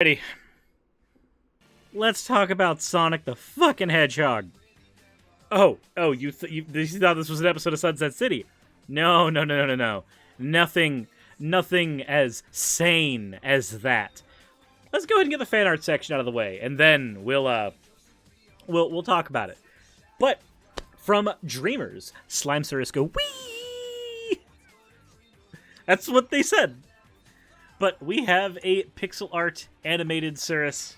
Ready. Let's talk about Sonic the fucking Hedgehog. Oh, you thought this was an episode of Sunset City? No. Nothing as sane as that. Let's go ahead and get the fan art section out of the way, and then we'll talk about it. But from Dreamers, Slime Suris go wee. That's what they said. But we have a pixel art animated Suris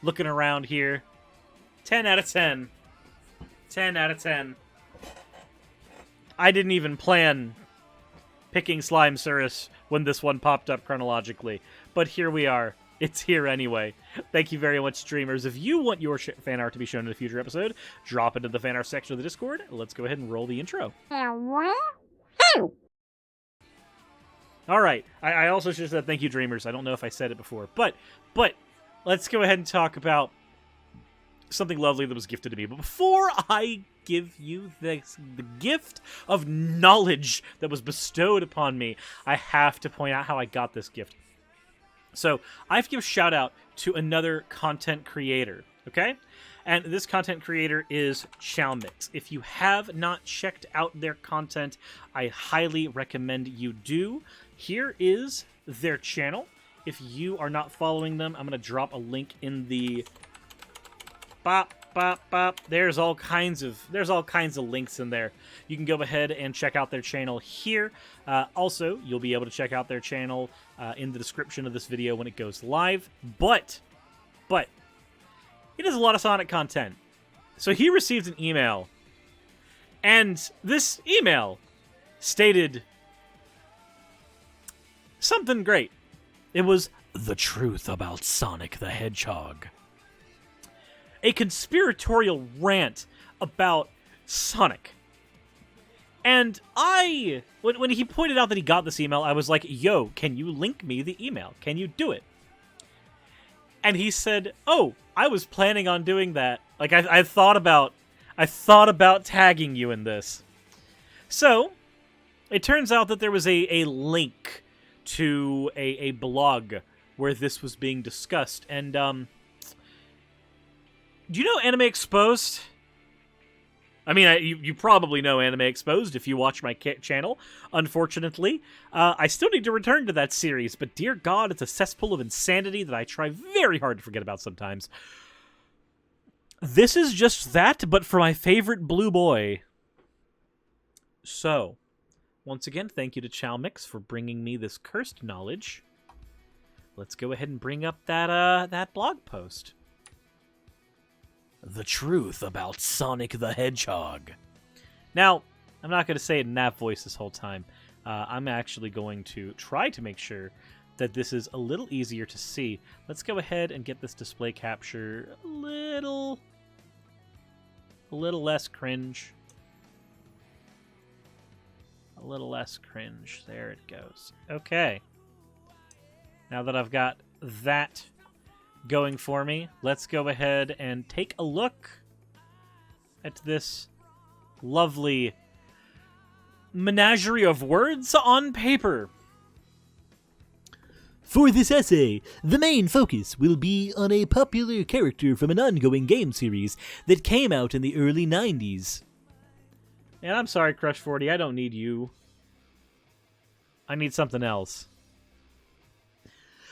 looking around here. 10 out of 10. 10 out of 10. I didn't even plan picking Slime Suris when this one popped up chronologically. But here we are. It's here anyway. Thank you very much, streamers. If you want your fan art to be shown in a future episode, drop it into the fan art section of the Discord. Let's go ahead and roll the intro. All right. I also should have said thank you, dreamers. I don't know if I said it before. But let's go ahead and talk about something lovely that was gifted to me. But before I give you the gift of knowledge that was bestowed upon me, I have to point out how I got this gift. So I have to give a shout out to another content creator, okay? And this content creator is Chowmix. If you have not checked out their content, I highly recommend you do. Here is their channel. If you are not following them, I'm going to drop a link in the bop. There's all kinds of links in there. You can go ahead and check out their channel here. Also, you'll be able to check out their channel in the description of this video when it goes live. But he does a lot of Sonic content. So he received an email, and this email stated something great. It was the truth about Sonic the Hedgehog. A conspiratorial rant about Sonic. And when he pointed out that he got this email, I was like, yo, can you link me the email? Can you do it? And he said, oh, I was planning on doing that. Like, I thought about tagging you in this. So, it turns out that there was a link to a blog where this was being discussed. And, do you know Anime Exposed? I mean, you probably know Anime Exposed if you watch my channel. Unfortunately, I still need to return to that series, but dear God, it's a cesspool of insanity that I try very hard to forget about sometimes. This is just that, but for my favorite blue boy. So, once again, thank you to Chowmix for bringing me this cursed knowledge. Let's go ahead and bring up that blog post. The truth about Sonic the Hedgehog. Now, I'm not going to say it in that voice this whole time. I'm actually going to try to make sure that this is a little easier to see. Let's go ahead and get this display capture a little less cringe. A little less cringe. There it goes. Okay. Now that I've got that going for me, let's go ahead and take a look at this lovely menagerie of words on paper. For this essay, the main focus will be on a popular character from an ongoing game series that came out in the early 90s. And I'm sorry, Crush 40, I don't need you. I need something else.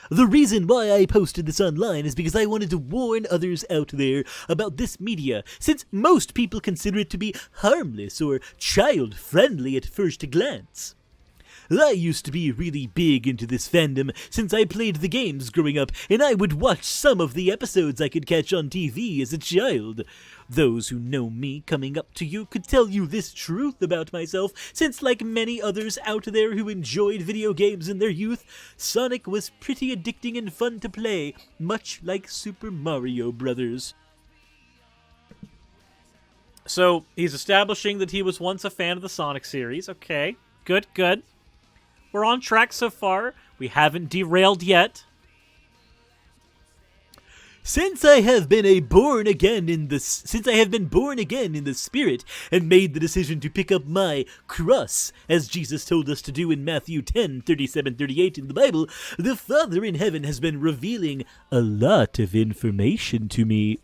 The reason why I posted this online is because I wanted to warn others out there about this media, since most people consider it to be harmless or child-friendly at first glance. I used to be really big into this fandom since I played the games growing up, and I would watch some of the episodes I could catch on TV as a child. Those who know me coming up to you could tell you this truth about myself, since like many others out there who enjoyed video games in their youth, Sonic was pretty addicting and fun to play, much like Super Mario Brothers. So, he's establishing that he was once a fan of the Sonic series. Okay, good. We're on track so far. We haven't derailed yet. Since I have been born again in the Spirit and made the decision to pick up my cross, as Jesus told us to do in Matthew 10:37-38 in the Bible, the Father in heaven has been revealing a lot of information to me.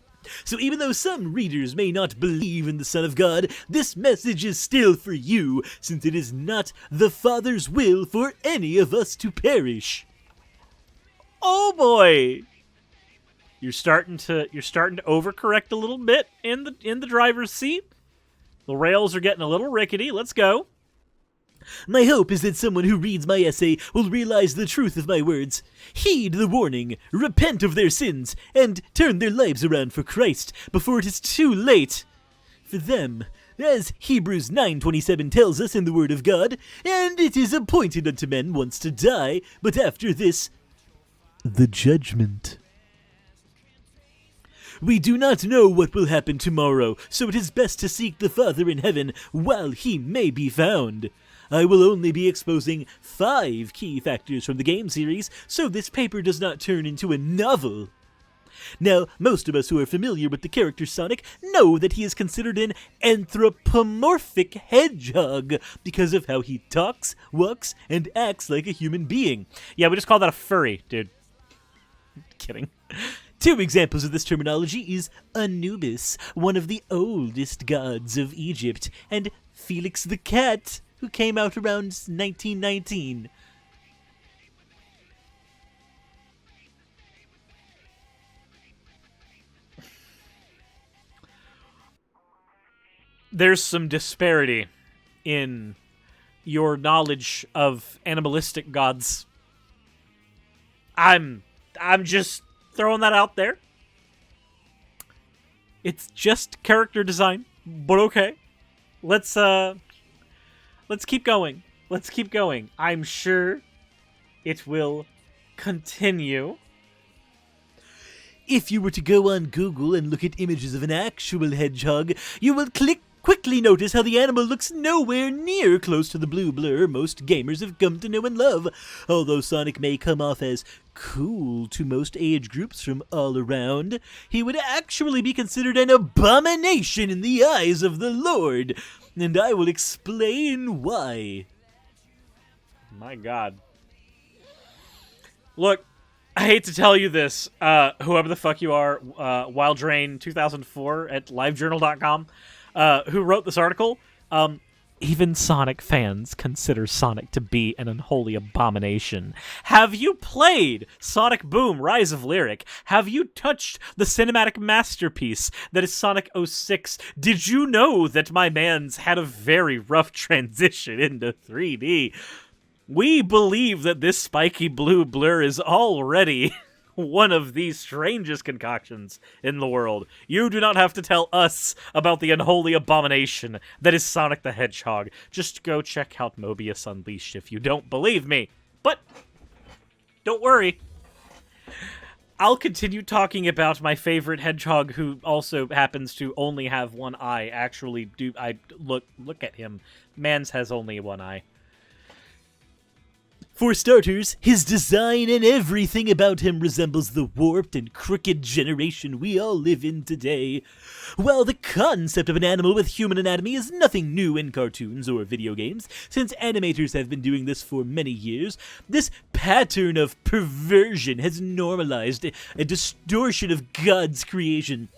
So even though some readers may not believe in the Son of God, this message is still for you, since it is not the Father's will for any of us to perish. Oh boy! You're starting to overcorrect a little bit in the driver's seat. The rails are getting a little rickety. Let's go. My hope is that someone who reads my essay will realize the truth of my words, heed the warning, repent of their sins, and turn their lives around for Christ before it is too late for them. As Hebrews 9:27 tells us in the Word of God, and it is appointed unto men once to die, but after this, the judgment. We do not know what will happen tomorrow, so it is best to seek the Father in heaven while he may be found. I will only be exposing 5 key factors from the game series, so this paper does not turn into a novel. Now, most of us who are familiar with the character Sonic know that he is considered an anthropomorphic hedgehog because of how he talks, walks, and acts like a human being. Yeah, we just call that a furry, dude. Kidding. 2 examples of this terminology is Anubis, one of the oldest gods of Egypt, and Felix the Cat, who came out around 1919. There's some disparity in your knowledge of animalistic gods. I'm just throwing that out there. It's just character design, but okay. Let's keep going. Let's keep going. I'm sure it will continue. If you were to go on Google and look at images of an actual hedgehog, you will quickly notice how the animal looks nowhere near close to the blue blur most gamers have come to know and love. Although Sonic may come off as cool to most age groups from all around, he would actually be considered an abomination in the eyes of the Lord. And I will explain why. My God. Look, I hate to tell you this, whoever the fuck you are, WildDrain2004 at livejournal.com, who wrote this article, even Sonic fans consider Sonic to be an unholy abomination. Have you played Sonic Boom: Rise of Lyric? Have you touched the cinematic masterpiece that is Sonic 06? Did you know that my man's had a very rough transition into 3D? We believe that this spiky blue blur is already one of the strangest concoctions in the world. You do not have to tell us about the unholy abomination that is Sonic the Hedgehog. Just go check out Mobius Unleashed if you don't believe me. But don't worry. I'll continue talking about my favorite hedgehog who also happens to only have one eye. Actually, look at him. Man's has only one eye. For starters, his design and everything about him resembles the warped and crooked generation we all live in today. While the concept of an animal with human anatomy is nothing new in cartoons or video games, since animators have been doing this for many years, this pattern of perversion has normalized a distortion of God's creation.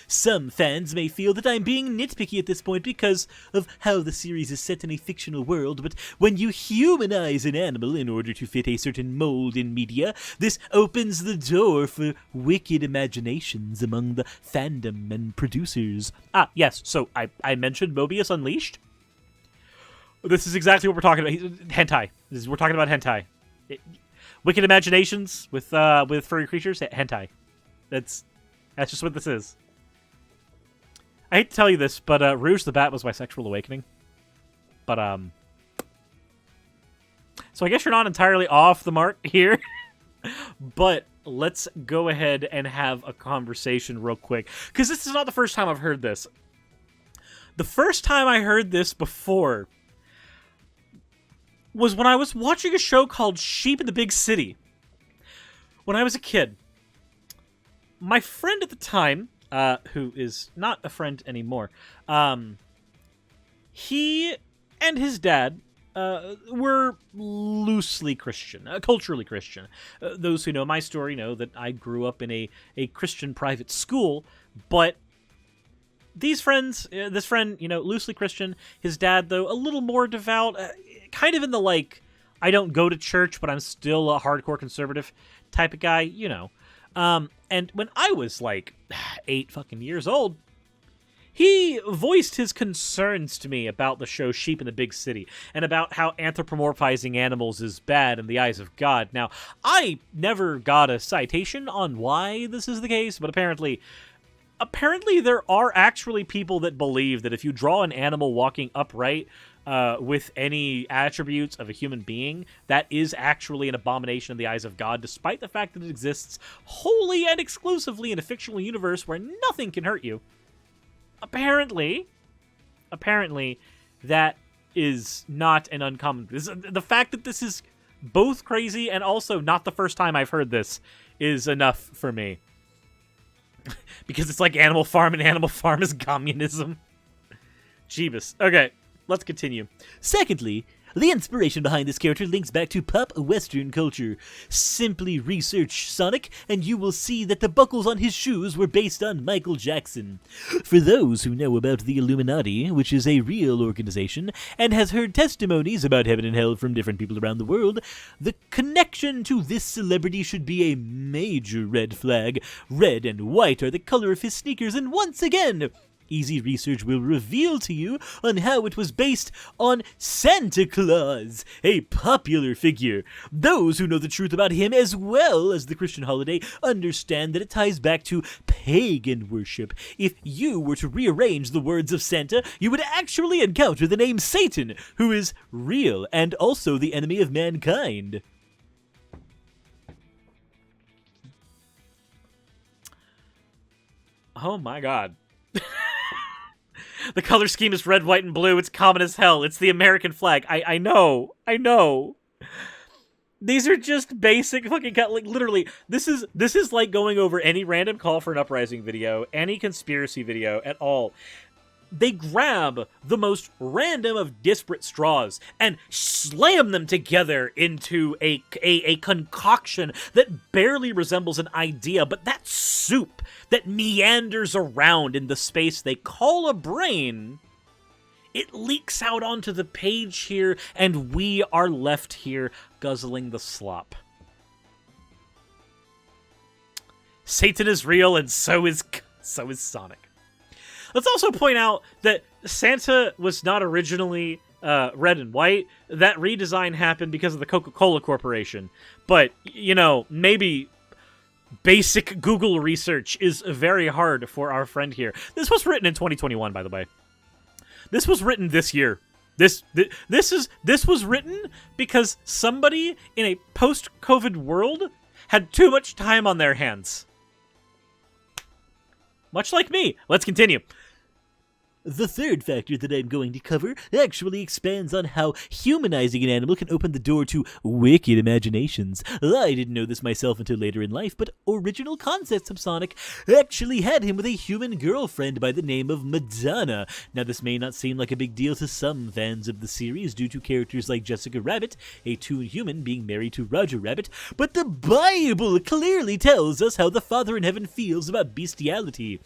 Some fans may feel that I'm being nitpicky at this point because of how the series is set in a fictional world, but when you humanize an animal in order to fit a certain mold in media, this opens the door for wicked imaginations among the fandom and producers. Ah, yes, so I mentioned Mobius Unleashed. This is exactly what we're talking about. Hentai. We're talking about hentai. Wicked imaginations with furry creatures. Hentai. That's just what this is. I hate to tell you this, but Rouge the Bat was my sexual awakening. But, so I guess you're not entirely off the mark here. But let's go ahead and have a conversation real quick. Because this is not the first time I've heard this. The first time I heard this before was when I was watching a show called Sheep in the Big City. When I was a kid. my friend at the time, who is not a friend anymore, he and his dad were loosely Christian, culturally Christian. Those who know my story know that I grew up in a Christian private school, but this friend, loosely Christian, his dad, though, a little more devout, kind of in the, like, I don't go to church, but I'm still a hardcore conservative type of guy, And when I was, 8 fucking years old, he voiced his concerns to me about the show Sheep in the Big City and about how anthropomorphizing animals is bad in the eyes of God. Now, I never got a citation on why this is the case, but apparently there are actually people that believe that if you draw an animal walking upright with any attributes of a human being, that is actually an abomination in the eyes of God, despite the fact that it exists wholly and exclusively in a fictional universe where nothing can hurt you. Apparently, that is not an uncommon... The fact that this is both crazy and also not the first time I've heard this is enough for me. Because it's like Animal Farm, and Animal Farm is communism. Jeebus. Okay, let's continue. Secondly, the inspiration behind this character links back to pop Western culture. Simply research Sonic, and you will see that the buckles on his shoes were based on Michael Jackson. For those who know about the Illuminati, which is a real organization, and has heard testimonies about heaven and hell from different people around the world, the connection to this celebrity should be a major red flag. Red and white are the color of his sneakers, and once again, easy research will reveal to you on how it was based on Santa Claus, a popular figure. Those who know the truth about him as well as the Christian holiday understand that it ties back to pagan worship. If you were to rearrange the words of Santa, you would actually encounter the name Satan, who is real and also the enemy of mankind. Oh my god. The color scheme is red, white, and blue. It's common as hell. It's the American flag. I know. These are just basic fucking... literally, this is like going over any random call for an uprising video, any conspiracy video at all. They grab the most random of disparate straws and slam them together into a concoction that barely resembles an idea, but that soup that meanders around in the space they call a brain, it leaks out onto the page here, and we are left here guzzling the slop. Satan is real, and so is Sonic. Let's also point out that Santa was not originally red and white. That redesign happened because of the Coca-Cola Corporation. But, maybe basic Google research is very hard for our friend here. This was written in 2021, by the way. This was written this year. This was written because somebody in a post-COVID world had too much time on their hands. Much like me. Let's continue. The third factor that I'm going to cover actually expands on how humanizing an animal can open the door to wicked imaginations. I didn't know this myself until later in life, but original concepts of Sonic actually had him with a human girlfriend by the name of Madonna. Now, this may not seem like a big deal to some fans of the series due to characters like Jessica Rabbit, a toon human being married to Roger Rabbit, but the Bible clearly tells us how the Father in Heaven feels about bestiality.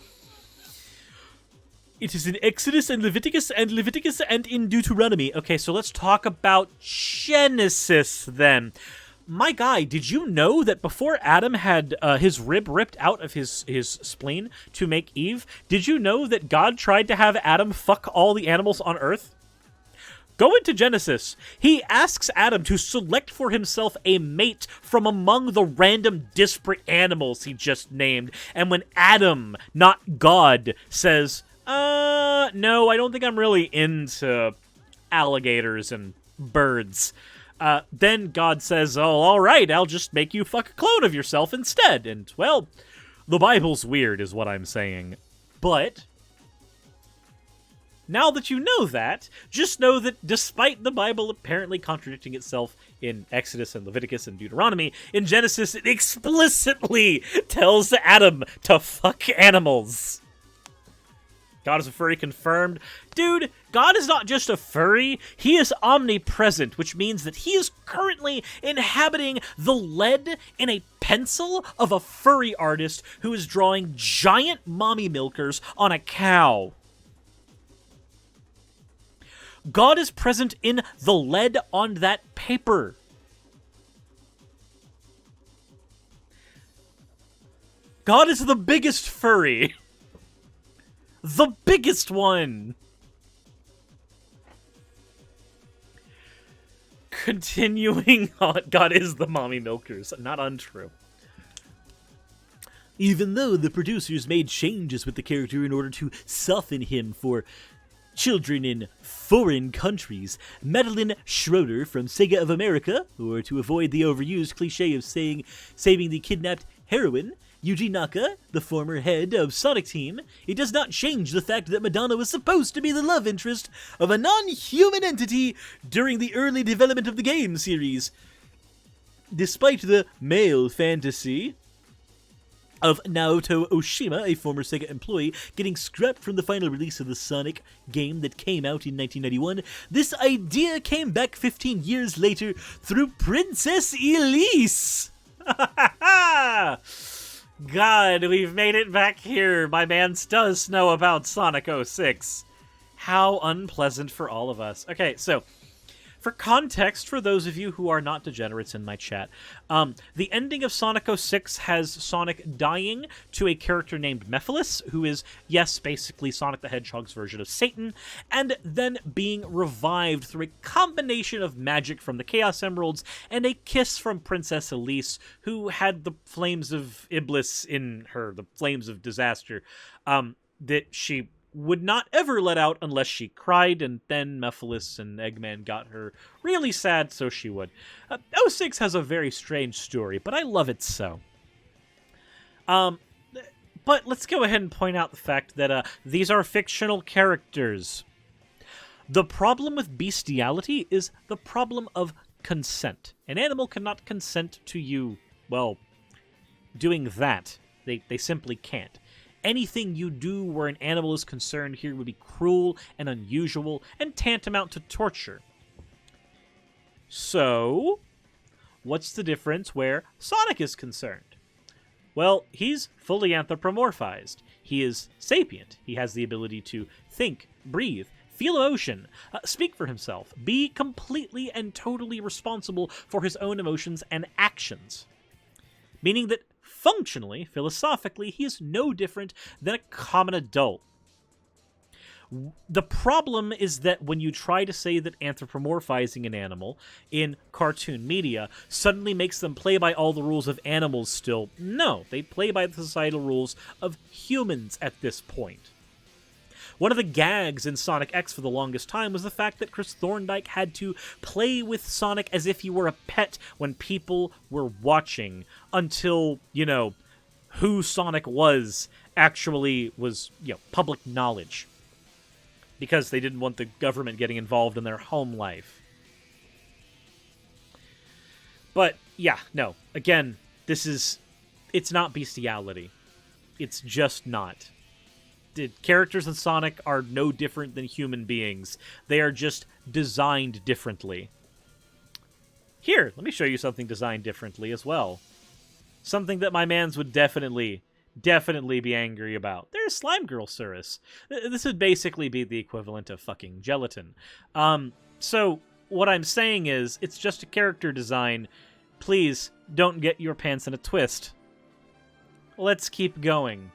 It is in Exodus and Leviticus and in Deuteronomy. Okay, so let's talk about Genesis then. My guy, did you know that before Adam had his rib ripped out of his spleen to make Eve, did you know that God tried to have Adam fuck all the animals on Earth? Go into Genesis. He asks Adam to select for himself a mate from among the random disparate animals he just named. And when Adam, not God, says... no, I don't think I'm really into alligators and birds. Then God says, oh, all right, I'll just make you fuck a clone of yourself instead. And, well, the Bible's weird is what I'm saying. But now that you know that, just know that despite the Bible apparently contradicting itself in Exodus and Leviticus and Deuteronomy. In Genesis, it explicitly tells Adam to fuck animals. God is a furry confirmed. Dude, God is not just a furry, he is omnipresent, which means that he is currently inhabiting the lead in a pencil of a furry artist who is drawing giant mommy milkers on a cow. God is present in the lead on that paper. God is the biggest furry. The biggest one! Continuing on, God is the mommy milkers. Not untrue. Even though the producers made changes with the character in order to soften him for children in foreign countries, Madeline Schroeder from Sega of America, or to avoid the overused cliche of saving the kidnapped heroine, Yuji Naka, the former head of Sonic Team, it does not change the fact that Madonna was supposed to be the love interest of a non-human entity during the early development of the game series. Despite the male fantasy of Naoto Oshima, a former Sega employee, getting scrapped from the final release of the Sonic game that came out in 1991, this idea came back 15 years later through Princess Elise! God, we've made it back here. My man does know about Sonic 06. How unpleasant for all of us. Okay, so, for context, for those of you who are not degenerates in my chat, the ending of Sonic 06 has Sonic dying to a character named Mephiles, who is, yes, basically Sonic the Hedgehog's version of Satan, and then being revived through a combination of magic from the Chaos Emeralds and a kiss from Princess Elise, who had the flames of Iblis in her, the flames of disaster, that she would not ever let out unless she cried, and then Mephiles and Eggman got her really sad, so she would. 06 has a very strange story, but I love it so. But let's go ahead and point out the fact that these are fictional characters. The problem with bestiality is the problem of consent. An animal cannot consent to you, well, doing that. They simply can't. Anything you do where an animal is concerned here would be cruel and unusual and tantamount to torture. So, what's the difference where Sonic is concerned? Well, he's fully anthropomorphized. He is sapient. He has the ability to think, breathe, feel emotion, speak for himself, be completely and totally responsible for his own emotions and actions. Meaning that functionally, philosophically, he is no different than a common adult. The problem is that when you try to say that anthropomorphizing an animal in cartoon media suddenly makes them play by all the rules of animals still, no, they play by the societal rules of humans at this point. One of the gags in Sonic X for the longest time was the fact that Chris Thorndike had to play with Sonic as if he were a pet when people were watching until, who Sonic was actually was, public knowledge. Because they didn't want the government getting involved in their home life. But, yeah, no. Again, it's not bestiality. It's just not. The characters in Sonic are no different than human beings. They are just designed differently. Here, let me show you something designed differently as well. Something that my mans would definitely be angry about. There's Slime Girl Suris. This would basically be the equivalent of fucking gelatin. So, what I'm saying is, it's just a character design. Please, don't get your pants in a twist. Let's keep going.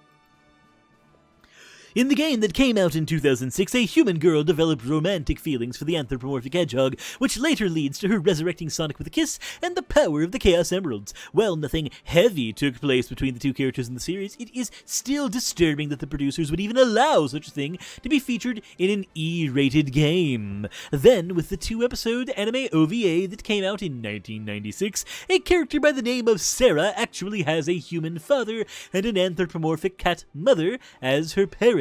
In the game that came out in 2006, a human girl developed romantic feelings for the anthropomorphic Hedgehog, which later leads to her resurrecting Sonic with a kiss and the power of the Chaos Emeralds. While nothing heavy took place between the two characters in the series, it is still disturbing that the producers would even allow such a thing to be featured in an E-rated game. Then, with the 2-episode anime OVA that came out in 1996, a character by the name of Sarah actually has a human father and an anthropomorphic cat mother as her parents.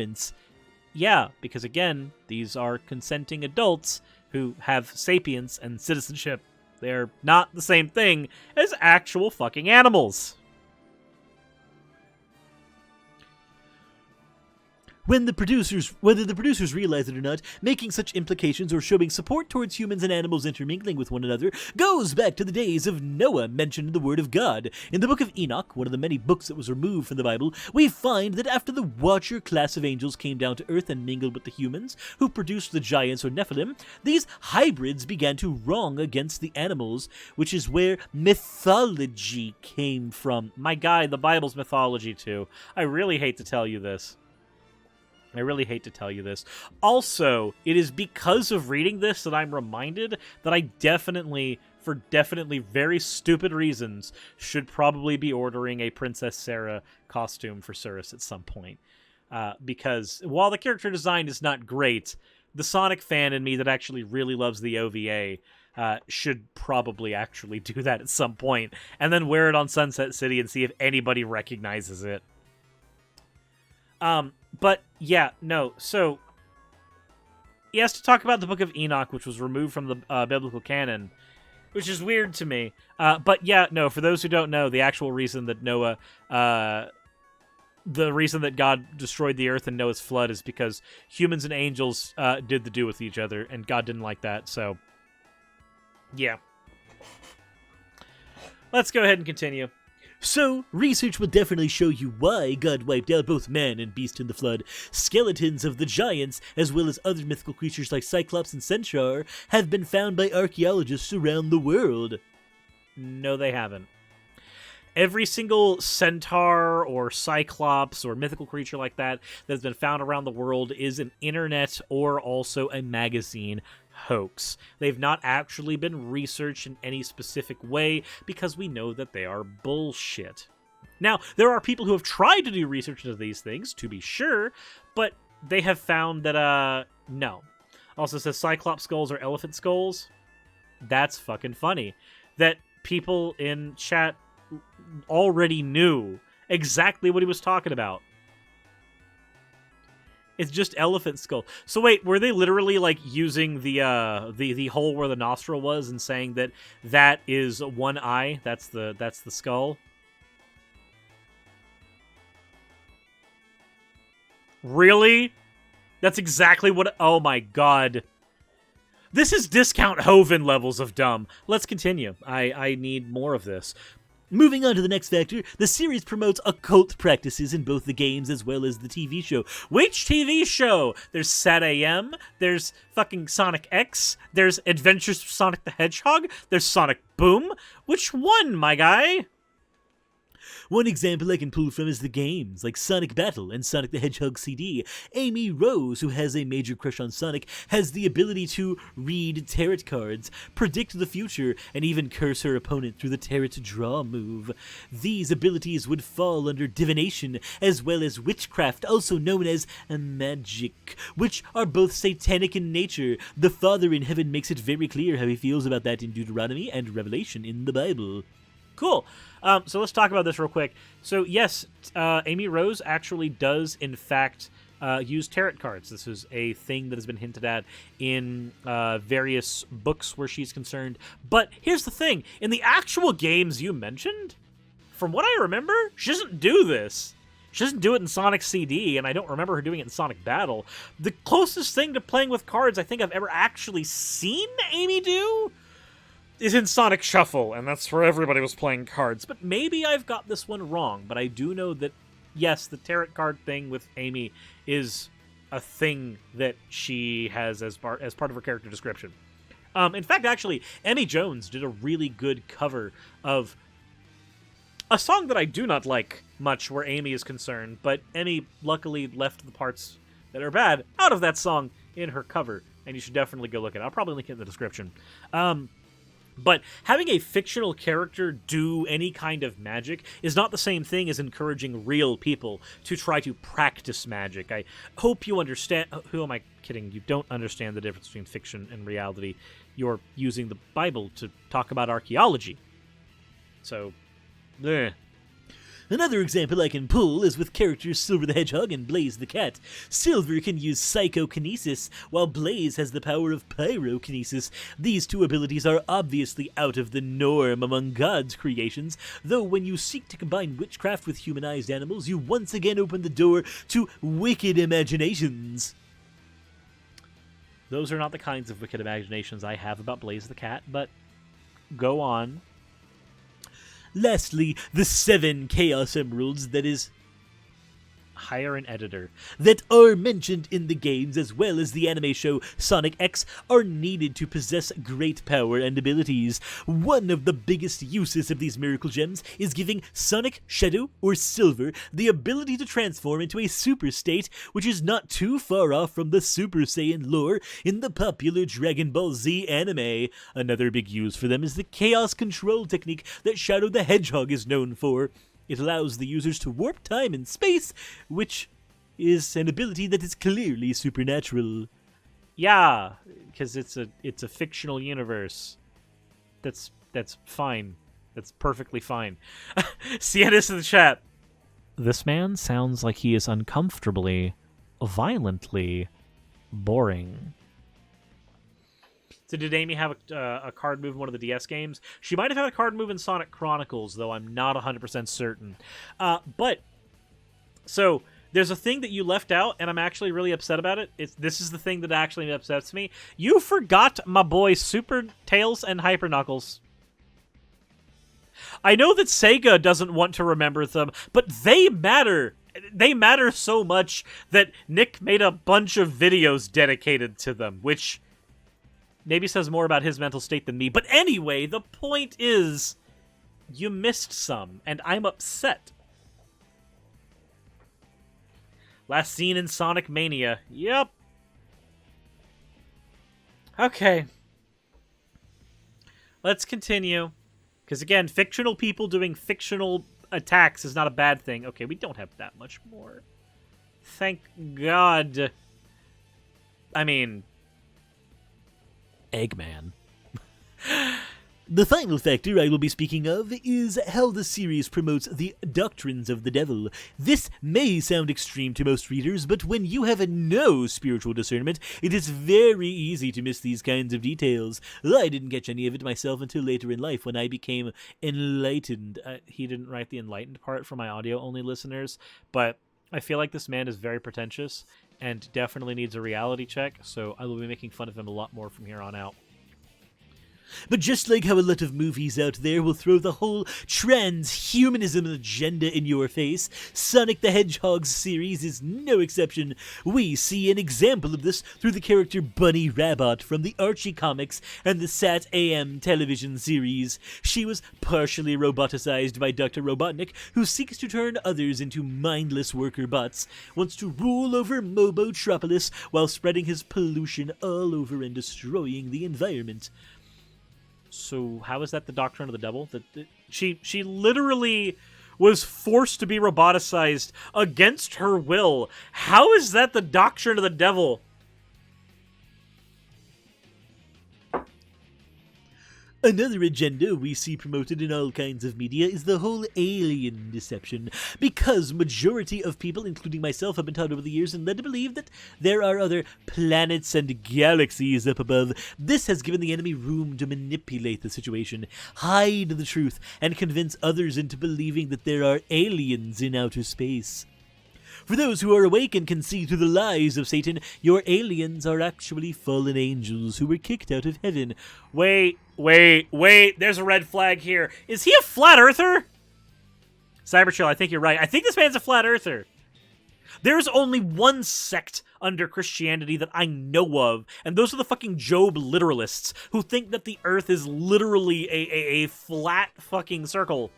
Yeah, because again, these are consenting adults who have sapience and citizenship. They're not the same thing as actual fucking animals. Whether the producers realize it or not, making such implications or showing support towards humans and animals intermingling with one another goes back to the days of Noah mentioned in the Word of God. In the Book of Enoch, one of the many books that was removed from the Bible, we find that after the Watcher class of angels came down to earth and mingled with the humans, who produced the giants or Nephilim, these hybrids began to wrong against the animals, which is where mythology came from. My guy, the Bible's mythology too. I really hate to tell you this. Also, it is because of reading this that I'm reminded that I definitely, for definitely very stupid reasons, should probably be ordering a Princess Sarah costume for Suris at some point. Because while the character design is not great, the Sonic fan in me that actually really loves the OVA should probably actually do that at some point, and then wear it on Sunset City and see if anybody recognizes it. But yeah, no, so he has to talk about the Book of Enoch, which was removed from the biblical canon, which is weird to me. But yeah, no, for those who don't know, the actual reason that the reason that God destroyed the earth in Noah's flood is because humans and angels did the do with each other, and God didn't like that, so yeah. Let's go ahead and continue. So, research will definitely show you why God wiped out both man and beast in the flood. Skeletons of the giants, as well as other mythical creatures like Cyclops and Centaur, have been found by archaeologists around the world. No, they haven't. Every single centaur or cyclops or mythical creature like that that's been found around the world is an internet or also a magazine hoax. They've not actually been researched in any specific way because we know that they are bullshit. Now, there are people who have tried to do research into these things, to be sure, but they have found that, no. Also says Cyclops skulls are elephant skulls. That's fucking funny. That people in chat already knew exactly what he was talking about. It's just elephant skull. So wait, were they literally like using the hole where the nostril was and saying that that is one eye? That's the skull. Really? That's exactly what. Oh my god. This is discount Hoven levels of dumb. Let's continue. I need more of this. Moving on to the next factor, the series promotes occult practices in both the games as well as the TV show. Which TV show? There's Sat AM, there's fucking Sonic X, there's Adventures of Sonic the Hedgehog, there's Sonic Boom. Which one, my guy? One example I can pull from is the games, like Sonic Battle and Sonic the Hedgehog CD. Amy Rose, who has a major crush on Sonic, has the ability to read tarot cards, predict the future, and even curse her opponent through the tarot draw move. These abilities would fall under divination, as well as witchcraft, also known as magic, which are both satanic in nature. The Father in Heaven makes it very clear how he feels about that in Deuteronomy and Revelation in the Bible. Cool. So let's talk about this real quick. So yes, Amy Rose actually does, in fact, use tarot cards. This is a thing that has been hinted at in various books where she's concerned. But here's the thing. In the actual games you mentioned, from what I remember, she doesn't do this. She doesn't do it in Sonic CD, and I don't remember her doing it in Sonic Battle. The closest thing to playing with cards I think I've ever actually seen Amy do is in Sonic Shuffle, and that's where everybody was playing cards. But maybe I've got this one wrong, but I do know that, yes, the tarot card thing with Amy is a thing that she has as part of her character description. In fact, actually, Emmy Jones did a really good cover of a song that I do not like much where Amy is concerned, but Emmy luckily left the parts that are bad out of that song in her cover, and you should definitely go look at it. I'll probably link it in the description. But having a fictional character do any kind of magic is not the same thing as encouraging real people to try to practice magic. I hope you understand. Who am I kidding? You don't understand the difference between fiction and reality. You're using the Bible to talk about archaeology. So, bleh. Another example I can pull is with characters Silver the Hedgehog and Blaze the Cat. Silver can use psychokinesis, while Blaze has the power of pyrokinesis. These two abilities are obviously out of the norm among God's creations, though when you seek to combine witchcraft with humanized animals, you once again open the door to wicked imaginations. Those are not the kinds of wicked imaginations I have about Blaze the Cat, but go on. Lastly, the 7 Chaos Emeralds, that is, hire an editor, that are mentioned in the games as well as the anime show Sonic X are needed to possess great power and abilities. One of the biggest uses of these miracle gems is giving Sonic, Shadow, or Silver the ability to transform into a super state, which is not too far off from the Super Saiyan lore in the popular Dragon Ball Z anime. Another big use for them is the chaos control technique that Shadow the Hedgehog is known for. It allows the users to warp time and space, which is an ability that is clearly supernatural. Yeah, because it's a fictional universe. That's fine. That's perfectly fine. Sienna's in the chat. This man sounds like he is uncomfortably, violently boring. So did Amy have a card move in one of the DS games? She might have had a card move in Sonic Chronicles, though I'm not 100% certain. But, so, there's a thing that you left out, and I'm actually really upset about it. This is the thing that actually upsets me. You forgot my boy Super Tails and Hyper Knuckles. I know that Sega doesn't want to remember them, but they matter. They matter so much that Nick made a bunch of videos dedicated to them, which maybe says more about his mental state than me. But anyway, the point is, you missed some, and I'm upset. Last seen in Sonic Mania. Yep. Okay. Let's continue. Because again, fictional people doing fictional attacks is not a bad thing. Okay, we don't have that much more. Thank God. I mean, Eggman. The final factor I will be speaking of is how the series promotes the doctrines of the devil. This may sound extreme to most readers, but when you have no spiritual discernment, it is very easy to miss these kinds of details. I didn't catch any of it myself until later in life when I became enlightened. He didn't write the enlightened part for my audio-only listeners, but I feel like this man is very pretentious and definitely needs a reality check, so I will be making fun of him a lot more from here on out. But just like how a lot of movies out there will throw the whole transhumanism agenda in your face, Sonic the Hedgehog's series is no exception. We see an example of this through the character Bunny Rabbit from the Archie comics and the Sat AM television series. She was partially roboticized by Dr. Robotnik, who seeks to turn others into mindless worker bots, wants to rule over Mobotropolis while spreading his pollution all over and destroying the environment. So how is that the doctrine of the devil? That she literally was forced to be roboticized against her will. How is that the doctrine of the devil? Another agenda we see promoted in all kinds of media is the whole alien deception, because majority of people, including myself, have been taught over the years and led to believe that there are other planets and galaxies up above. This has given the enemy room to manipulate the situation, hide the truth, and convince others into believing that there are aliens in outer space. For those who are awake and can see through the lies of Satan, your aliens are actually fallen angels who were kicked out of heaven. Wait, there's a red flag here. Is he a flat earther? Cyberchill, I think you're right. I think this man's a flat earther. There's only one sect under Christianity that I know of, and those are the fucking Job literalists, who think that the earth is literally a flat fucking circle.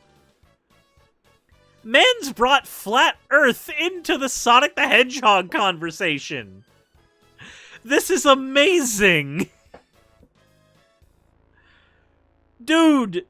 Men's brought flat earth into the Sonic the Hedgehog conversation. This is amazing. Dude.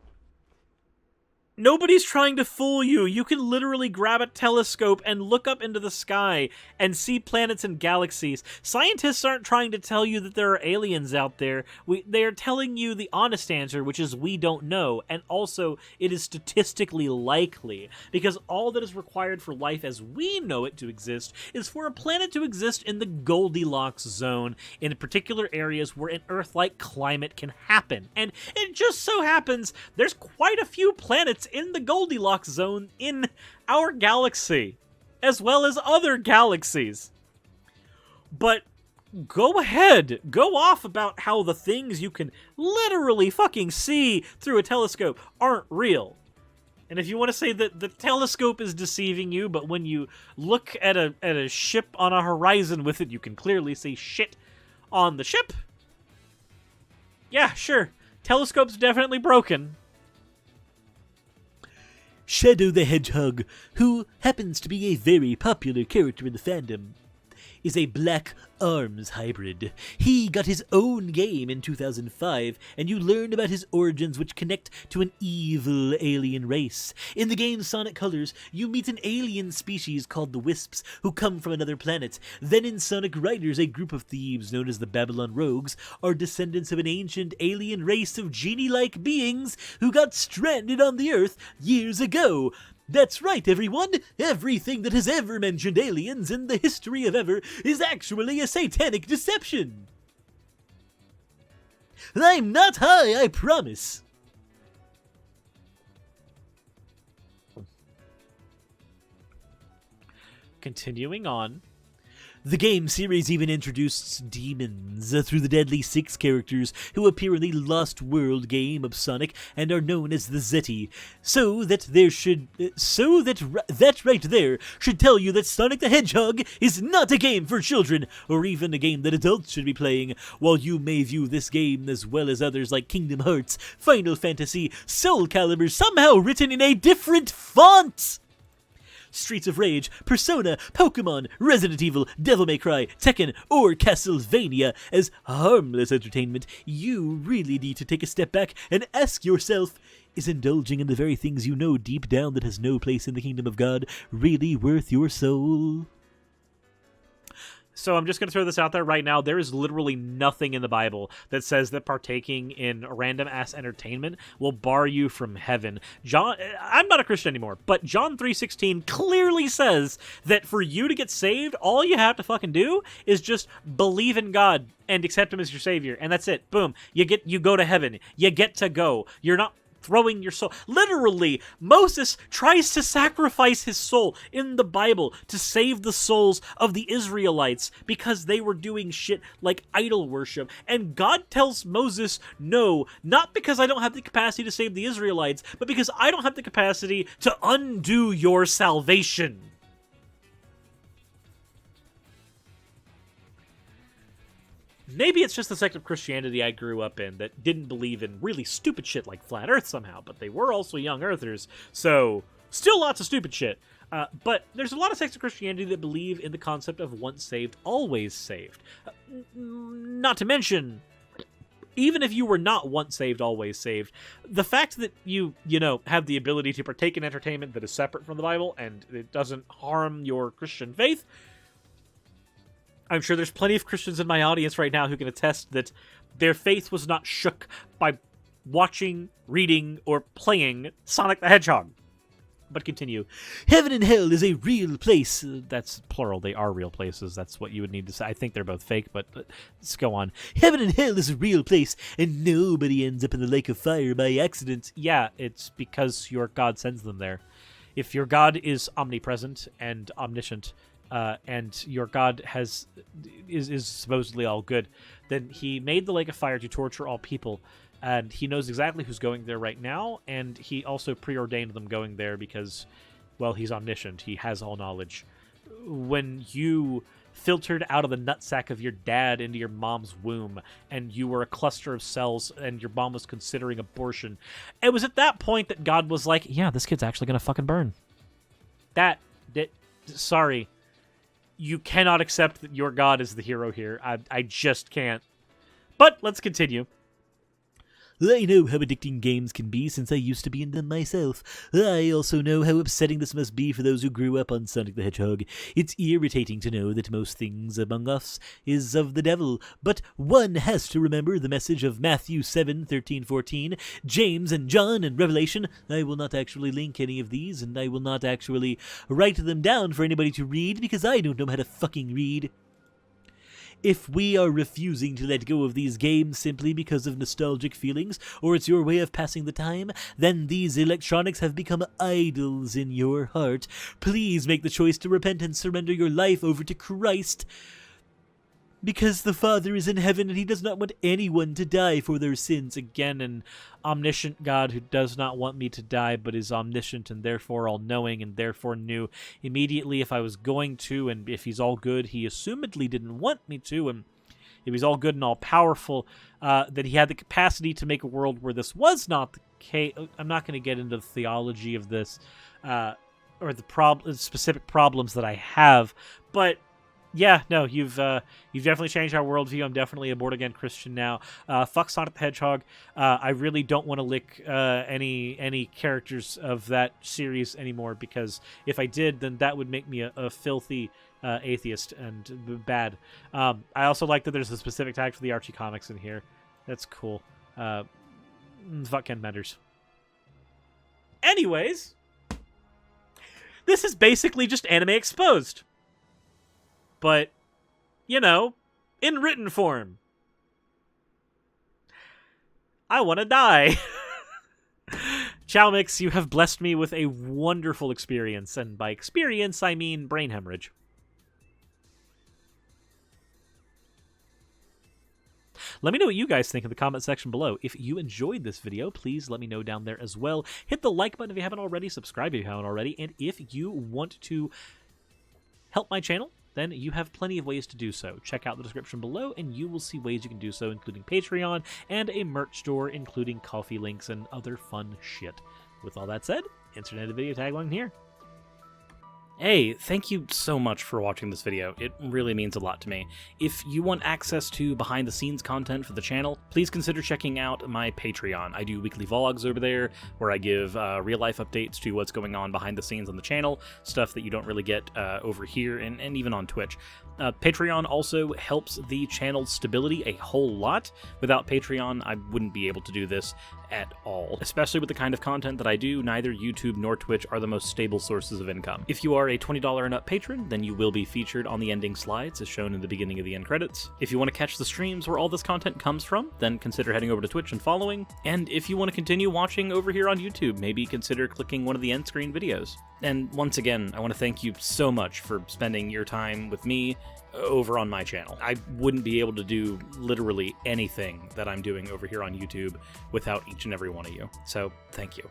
Nobody's trying to fool you. You can literally grab a telescope and look up into the sky and see planets and galaxies. Scientists aren't trying to tell you that there are aliens out there. They are telling you the honest answer, which is we don't know. And also, it is statistically likely. Because all that is required for life as we know it to exist is for a planet to exist in the Goldilocks zone, in particular areas where an Earth-like climate can happen. And it just so happens there's quite a few planets in the Goldilocks zone in our galaxy, as well as other galaxies. But go ahead, go off about how the things you can literally fucking see through a telescope aren't real. And if you want to say that the telescope is deceiving you, but when you look at a ship on a horizon with it, you can clearly see shit on the ship. Yeah, sure. Telescope's definitely broken. Shadow the Hedgehog, who happens to be a very popular character in the fandom, is a Black Arms hybrid. He got his own game in 2005, and you learn about his origins, which connect to an evil alien race. In the game's Sonic Colors, you meet an alien species called the Wisps, who come from another planet. Then in Sonic Riders, a group of thieves known as the Babylon Rogues are descendants of an ancient alien race of genie-like beings who got stranded on the Earth years ago. That's right, everyone! Everything that has ever mentioned aliens in the history of ever is actually a satanic deception! I'm not high, I promise! Continuing on. The game series even introduced demons through the Deadly Six characters who appear in the Lost World game of Sonic and are known as the Zeti. That right there should tell you that Sonic the Hedgehog is not a game for children, or even a game that adults should be playing. While you may view this game as well as others like Kingdom Hearts, Final Fantasy, Soul Calibur, somehow written in a different font! Streets of Rage, Persona, Pokemon, Resident Evil, Devil May Cry, Tekken, or Castlevania as harmless entertainment, you really need to take a step back and ask yourself, is indulging in the very things you know deep down that has no place in the kingdom of God really worth your soul? So I'm just going to throw this out there right now. There is literally nothing in the Bible that says that partaking in random-ass entertainment will bar you from heaven. I'm not a Christian anymore, but John 3:16 clearly says that for you to get saved, all you have to fucking do is just believe in God and accept him as your savior, and that's it. Boom. You go to heaven. You get to go. You're not throwing your soul. Literally, Moses tries to sacrifice his soul in the Bible to save the souls of the Israelites because they were doing shit like idol worship. And God tells Moses, no, not because I don't have the capacity to save the Israelites, but because I don't have the capacity to undo your salvation. Maybe it's just the sect of Christianity I grew up in that didn't believe in really stupid shit like Flat Earth somehow, but they were also young Earthers, so still lots of stupid shit. But there's a lot of sects of Christianity that believe in the concept of once saved, always saved. Not to mention, even if you were not once saved, always saved, the fact that you have the ability to partake in entertainment that is separate from the Bible and it doesn't harm your Christian faith, I'm sure there's plenty of Christians in my audience right now who can attest that their faith was not shook by watching, reading, or playing Sonic the Hedgehog. But continue. Heaven and hell is a real place. That's plural. They are real places. That's what you would need to say. I think they're both fake, but let's go on. Heaven and hell is a real place, and nobody ends up in the lake of fire by accident. Yeah, it's because your God sends them there. If your God is omnipresent and omniscient, and your God is supposedly all good, then he made the lake of fire to torture all people, and he knows exactly who's going there right now, and he also preordained them going there because, well, he's omniscient. He has all knowledge. When you filtered out of the nutsack of your dad into your mom's womb, and you were a cluster of cells, and your mom was considering abortion, it was at that point that God was like, yeah, this kid's actually gonna fucking burn. Sorry. You cannot accept that your God is the hero here. I just can't. But let's continue. I know how addicting games can be since I used to be in them myself. I also know how upsetting this must be for those who grew up on Sonic the Hedgehog. It's irritating to know that most things among us is of the devil, but one has to remember the message of Matthew 7:13-14, James and John and Revelation. I will not actually link any of these, and I will not actually write them down for anybody to read because I don't know how to fucking read. If we are refusing to let go of these games simply because of nostalgic feelings, or it's your way of passing the time, then these electronics have become idols in your heart. Please make the choice to repent and surrender your life over to Christ. Because the Father is in heaven and he does not want anyone to die for their sins. Again, an omniscient God who does not want me to die, but is omniscient and therefore all-knowing and therefore knew immediately if I was going to, and if he's all good, he assumedly didn't want me to, and if he's all good and all-powerful, that he had the capacity to make a world where this was not the case. I'm not going to get into the theology of this, or the specific problems that I have, but yeah, no, you've definitely changed our worldview. I'm definitely a born-again Christian now. Fuck Sonic the Hedgehog. I really don't want to lick any characters of that series anymore, because if I did, then that would make me a filthy atheist and bad. I also like that there's a specific tag for the Archie comics in here. That's cool. Fuck Ken Menders. Anyways, this is basically just Anime Exposed. But, you know, in written form. I want to die. Chow Mix, you have blessed me with a wonderful experience, and by experience, I mean brain hemorrhage. Let me know what you guys think in the comment section below. If you enjoyed this video, please let me know down there as well. Hit the like button if you haven't already, subscribe if you haven't already, and if you want to help my channel, then you have plenty of ways to do so. Check out the description below, and you will see ways you can do so, including Patreon and a merch store, including coffee links and other fun shit. With all that said, insert a video tagline here. Hey, thank you so much for watching this video. It really means a lot to me. If you want access to behind-the-scenes content for the channel, please consider checking out my Patreon. I do weekly vlogs over there, where I give real-life updates to what's going on behind the scenes on the channel, stuff that you don't really get over here, and even on Twitch. Patreon also helps the channel's stability a whole lot. Without Patreon, I wouldn't be able to do this at all. Especially with the kind of content that I do, neither YouTube nor Twitch are the most stable sources of income. If you are a $20 and up patron, then you will be featured on the ending slides as shown in the beginning of the end credits. If you want to catch the streams where all this content comes from, then consider heading over to Twitch and following. And if you want to continue watching over here on YouTube, maybe consider clicking one of the end screen videos. And once again, I want to thank you so much for spending your time with me over on my channel. I wouldn't be able to do literally anything that I'm doing over here on YouTube without each and every one of you. So, thank you.